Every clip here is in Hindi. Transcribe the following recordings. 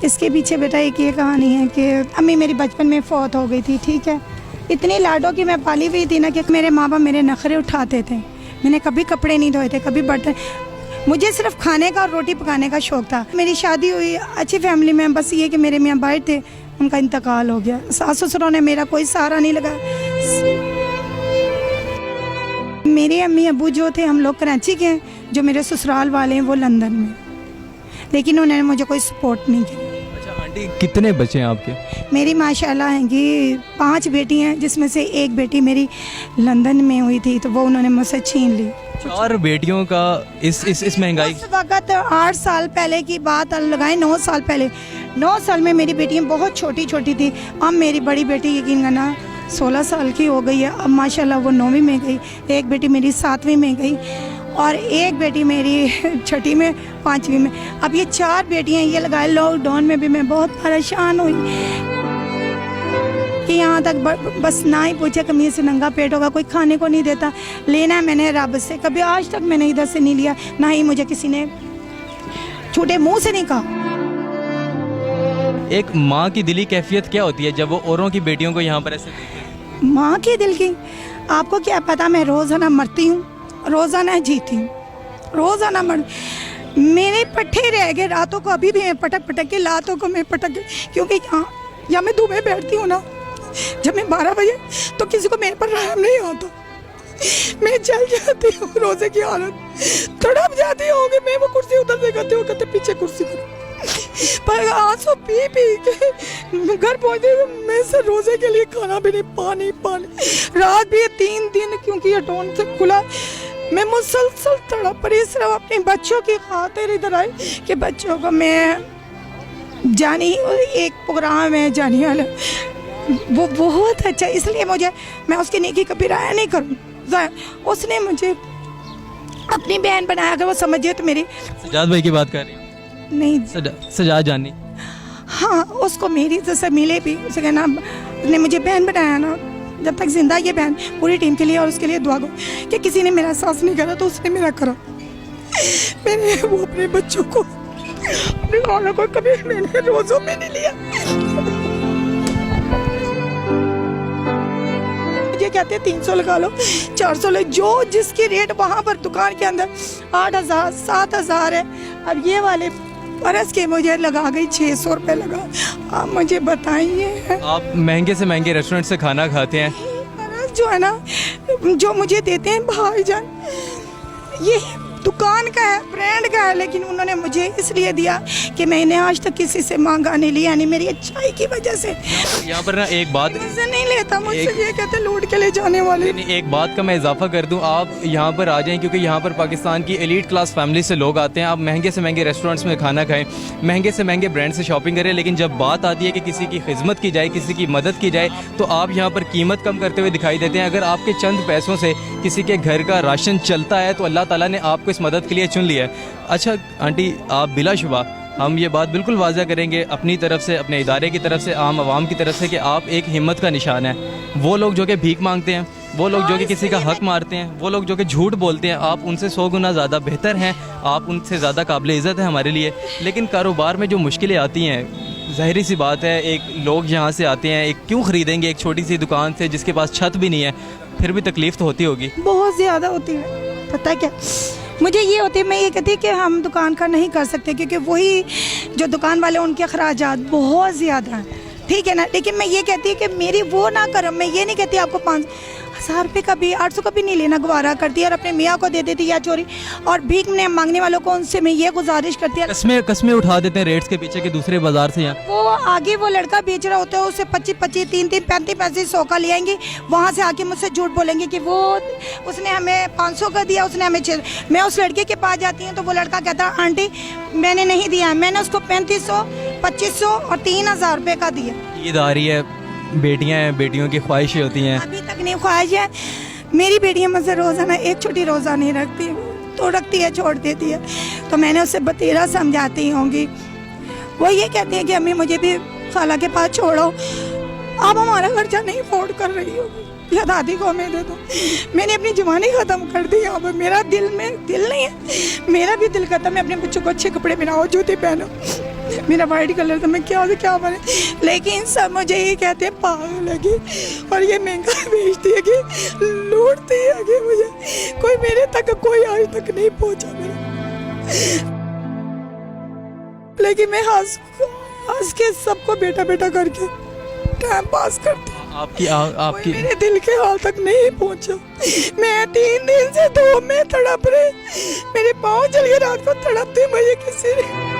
इसके पीछे बेटा एक ये कहानी है कि अम्मी मेरी बचपन में फौत हो गई थी, ठीक है। इतनी लाडों की मैं पाली हुई थी ना कि मेरे माँ बाप मेरे नखरे उठाते थे। मैंने कभी कपड़े नहीं धोए थे, कभी बर्तन, मुझे सिर्फ खाने का और रोटी पकाने का शौक़ था। मेरी शादी हुई अच्छी फैमिली में, बस ये कि मेरे मियाँ बाहर थे, उनका इंतकाल हो गया। सास ससुरों ने मेरा कोई सहारा नहीं लगा। मेरे अम्मी अबू जो थे, हम लोग कराची के हैं, जो मेरे ससुराल वाले हैं वो लंदन में, लेकिन उन्होंने मुझे कोई सपोर्ट नहीं किया। अच्छा आंटी, कितने बच्चे हैं आपके? मेरी माशाल्लाह हैं कि 5 बेटी हैं, जिसमें से एक बेटी मेरी लंदन में हुई थी, तो वो उन्होंने मुझसे छीन ली। 4 बेटियों का इस महंगाई। उस वक्त 8 साल पहले की बात लगाएं, 9 साल पहले, 9 साल में मेरी बेटियाँ बहुत छोटी छोटी थी। अब मेरी बड़ी बेटी यकीन करना 16 साल की हो गई है। अब माशाल्लाह वो 9वीं में गई, एक बेटी मेरी 7वीं में गई और एक बेटी मेरी 6ठी में, 5वीं में। अब ये 4 बेटियां ये लगाए। लॉकडाउन में भी मैं बहुत परेशान हुई कि यहाँ तक बस ना ही पूछे, कमीज से नंगा पेट होगा, कोई खाने को नहीं देता। लेना है मैंने रब से, कभी आज तक मैंने इधर से नहीं लिया, ना ही मुझे किसी ने छूटे मुँह से नहीं कहा। एक माँ की दिली कैफियत क्या होती है जब वो औरों की बेटियों को यहाँ पर ऐसे देखते हैं? माँ की दिल की आपको क्या पता, मैं रोज़ाना मरती हूँ, रोज़ाना जीती हूँ, रोज़ाना मर। मेरे पट्टे रह गए रातों को, अभी भी मैं पटक पटक के लातों को मैं पटक के, क्योंकि यहाँ मैं दुबई बैठती हूँ ना, जब मैं 12 बजे तो किसी को मेरे पर रहम नहीं आता। मैं चल जाती हूँ, रोज़े की हालत तड़प जाती हूँ कि मैं वो कुर्सी उधर से करती हूँ, कहते पीछे कुर्सी करो, पर आंसू पी पी के घर पहुँचते मैं से रोज़े के लिए खाना भी नहीं, पानी पानी। रात भी 3 दिन क्योंकि ये डोन से खुला, मैं मुसलसल तड़प पड़ी। सिर्फ अपने बच्चों की खातिर इधर आई कि बच्चों को मैं जानी, एक प्रोग्राम है जानी वाला, वो बहुत अच्छा, इसलिए मुझे, मैं उसकी नेकी कभी राय नहीं करूँ। उसने मुझे अपनी बहन बनाया, अगर वो समझे तो मेरी। सजाद भाई की बात कर रही हैं? नहीं, सजाद जानी। हाँ, उसको मेरी जैसे मिले भी, उसे कहना, उसने मुझे बहन बनाया ना, जब तक जिंदा ये बहन पूरी टीम के लिए और उसके लिए दुआ करो कि किसी ने मेरा साथ नहीं करा तो उसने मेरा करा। मैंने वो अपने बच्चों को, अपने खानों को कभी मैंने रोज़ों में नहीं लिया। ये कहते हैं 300 लगा लो, 400 ले, जो जिसकी रेट वहाँ पर दुकान के अंदर 8,000 7,000 है। अब ये वाले बरस के मुझे लगा गई 600 रुपये लगा। आप मुझे बताइए, आप महंगे से महंगे रेस्टोरेंट से खाना खाते हैं, बरस जो है ना, जो मुझे देते हैं भाईजान, ये दुकान का है, ब्रांड का है, लेकिन उन्होंने मुझे इसलिए दिया कि मैंने आज तक किसी से मांगा नहीं लिया, यानी मेरी अच्छाई की वजह से। यहाँ पर ना एक बात से नहीं लेता मुझसे, ये कहते लूट के ले जाने वाले। एक बात का मैं इजाफा कर दूं, आप यहाँ पर आ जाएं क्योंकि यहाँ पर पाकिस्तान की एलीट क्लास फैमिली से लोग आते हैं। आप महंगे से महंगे रेस्टोरेंट्स में खाना खाएं, महंगे से महंगे ब्रांड से शॉपिंग करें, लेकिन जब बात आती है कि किसी की खिदमत की जाए, किसी की मदद की जाए, तो आप यहाँ पर कीमत कम करते हुए दिखाई देते हैं। अगर आपके चंद पैसों से किसी के घर का राशन चलता है तो अल्लाह ताला ने आपको इस मदद के लिए चुन लिया है। अच्छा आंटी, आप बिलाशुबा, हम ये बात बिल्कुल वाज़ा करेंगे अपनी तरफ से, अपने इदारे की तरफ से, आम आवाम की तरफ से, कि आप एक हिम्मत का निशान है। वो लोग जो कि भीख मांगते हैं, वो लोग जो कि किसी का हक मारते हैं, वो लोग जो कि झूठ बोलते हैं, आप उनसे 100 गुना ज़्यादा बेहतर हैं, आप उनसे ज़्यादा काबिल इज़्ज़त है हमारे लिए। लेकिन कारोबार में जो मुश्किलें आती हैं, ज़ाहिरी सी बात है, एक लोग यहाँ से आते हैं, एक क्यों ख़रीदेंगे एक छोटी सी दुकान से जिसके पास छत भी नहीं है, फिर भी तकलीफ़ तो होती होगी। बहुत ज़्यादा होती है, पता है क्या मुझे ये होती है, मैं ये कहती कि हम दुकान का नहीं कर सकते क्योंकि वही जो दुकान वाले उनके अखराजात बहुत ज़्यादा हैं, ठीक है ना। लेकिन मैं ये कहती कि मेरी वो ना करो, मैं ये नहीं कहती आपको 5,000 रुपये का भी, 800 का भी नहीं लेना गवारा करती और अपने मियाँ को दे देती या चोरी। और भीख में मांगने वालों को उनसे मैं ये गुजारिश करती है, कसमें उठा देते हैं रेट्स के पीछे के दूसरे बाजार से। यहाँ वो आगे वो लड़का बेच रहा होता है, उसे 25-25, 3-3, 35 100 का ले आएंगे, वहाँ से आके मुझसे झूठ बोलेंगे कि वो उसने हमें 500 का दिया, उसने हमें 600। मैं उस लड़के के पास जाती हूँ तो वो लड़का कहता आंटी मैंने नहीं दिया, मैंने उसको 3500, 2500 और 3,000 रुपये का दिया। ईद आ रही है, बेटियां हैं, बेटियों की ख्वाहिशें होती हैं। अभी तक नहीं ख्वाहिश है, मेरी बेटियाँ मुझसे रोज़ाना एक छोटी रोज़ा नहीं रखती, तो रखती है छोड़ देती है, तो मैंने उससे बतेरा समझाती होंगी। वो ये कहती है कि अम्मी मुझे भी खाला के पास छोड़ो, आप हमारा खर्चा नहीं अफोर्ड कर रही हो, या दादी को हमें दे दो। मैंने अपनी जवानी ख़त्म कर दी यहाँ पर, मेरा दिल में दिल नहीं है, मेरा भी दिल करता मैं अपने बच्चों को अच्छे कपड़े पहनाओ, जूते पहनो, मेरा वाइट कलर था, मैं क्या से क्या बने, लेकिन सब मुझे ये कहते हैं पागल है कि, और ये महंगा बेचती है कि, लूटती है कि मुझे, कोई मेरे तक कोई आज तक नहीं पहुंचा मेरा। लेकिन मैं हंस के सबको बेटा बेटा करके टाइम पास करती हूँ। आपकी मेरे दिल के हाल तक नहीं पहुंचा। मैं 3 दिन से धूप में तड़प रही, मेरे पाँव जल के रात को तड़पते मुझे किसी ने।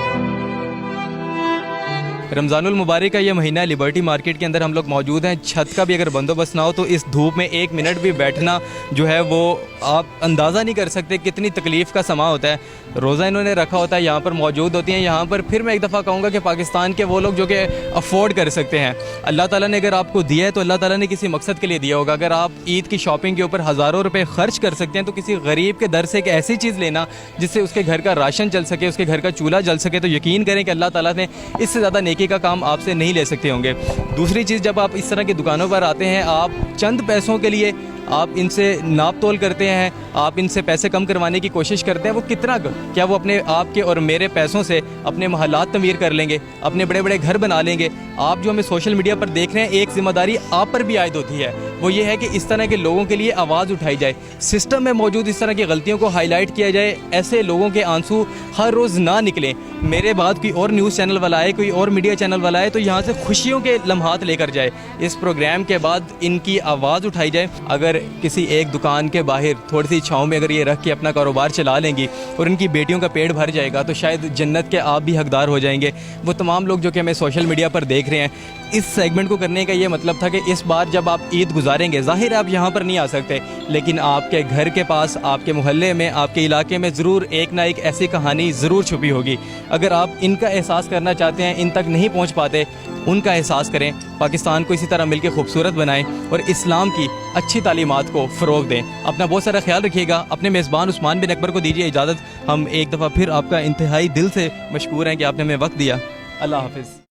रमज़ानुल मुबारक का ये महीना लिबर्टी मार्केट के अंदर हम लोग मौजूद हैं। छत का भी अगर बंदोबस्त ना हो तो इस धूप में 1 मिनट भी बैठना जो है वो आप अंदाज़ा नहीं कर सकते कितनी तकलीफ़ का समा होता है। रोज़ा इन्होंने रखा होता है, यहाँ पर मौजूद होती हैं। यहाँ पर फिर मैं एक दफ़ा कहूँगा कि पाकिस्तान के वो लोग जो कि अफोर्ड कर सकते हैं, अल्लाह ताला ने अगर आपको दिया है तो अल्लाह ताला ने किसी मकसद के लिए दिया होगा। अगर आप ईद की शॉपिंग के ऊपर हज़ारों रुपए खर्च कर सकते हैं तो किसी गरीब के दर से एक ऐसी चीज़ लेना जिससे उसके घर का राशन चल सके, उसके घर का चूल्हा जल सके, तो यकीन करें कि अल्लाह ताला ने इससे ज़्यादा नेकी का काम आपसे नहीं ले सकते होंगे। दूसरी चीज़, जब आप इस तरह की दुकानों पर आते हैं, आप चंद पैसों के लिए आप इनसे नाप तोल करते हैं, आप इनसे पैसे कम करवाने की कोशिश करते हैं। वो कितना, क्या वो अपने आपके और मेरे पैसों से अपने महल्लात तमीर कर लेंगे, अपने बड़े बड़े घर बना लेंगे? आप जो हमें सोशल मीडिया पर देख रहे हैं, एक जिम्मेदारी आप पर भी आयद होती है, वो ये है कि इस तरह के लोगों के लिए आवाज़ उठाई जाए, सिस्टम में मौजूद इस तरह की गलतियों को हाईलाइट किया जाए, ऐसे लोगों के आंसू हर रोज़ ना निकलें। मेरे बाद कोई और न्यूज़ चैनल वाला आए, कोई और मीडिया चैनल वाला आए तो यहाँ से खुशियों के लम्हात लेकर जाए। इस प्रोग्राम के बाद इनकी आवाज़ उठाई जाए। अगर किसी एक दुकान के बाहर थोड़ी सी छाँव में अगर ये रख के अपना कारोबार चला लेंगी और इनकी बेटियों का पेट भर जाएगा तो शायद जन्नत के आप भी हकदार हो जाएंगे। वो तमाम लोग जो कि हमें सोशल मीडिया पर देख रहे हैं, इस सेगमेंट को करने का ये मतलब था कि इस बार जब आप ईद गुजारेंगे, ज़ाहिर आप यहाँ पर नहीं आ सकते, लेकिन आपके घर के पास, आपके मोहल्ले में, आपके इलाके में ज़रूर एक ना एक ऐसी कहानी ज़रूर छुपी होगी। अगर आप इनका एहसास करना चाहते हैं, इन तक नहीं पहुँच पाते, उनका एहसास करें, पाकिस्तान को इसी तरह मिलकर खूबसूरत बनाएं और इस्लाम की अच्छी तालीमात को फ़रोग़ दें। अपना बहुत सारा ख्याल रखिएगा। अपने मेज़बान उस्मान बिन अकबर को दीजिए इजाज़त। हम एक दफ़ा फिर आपका इंतहाई दिल से मशकूर हैं कि आपने हमें वक्त दिया। अल्लाह हाफ़िज़।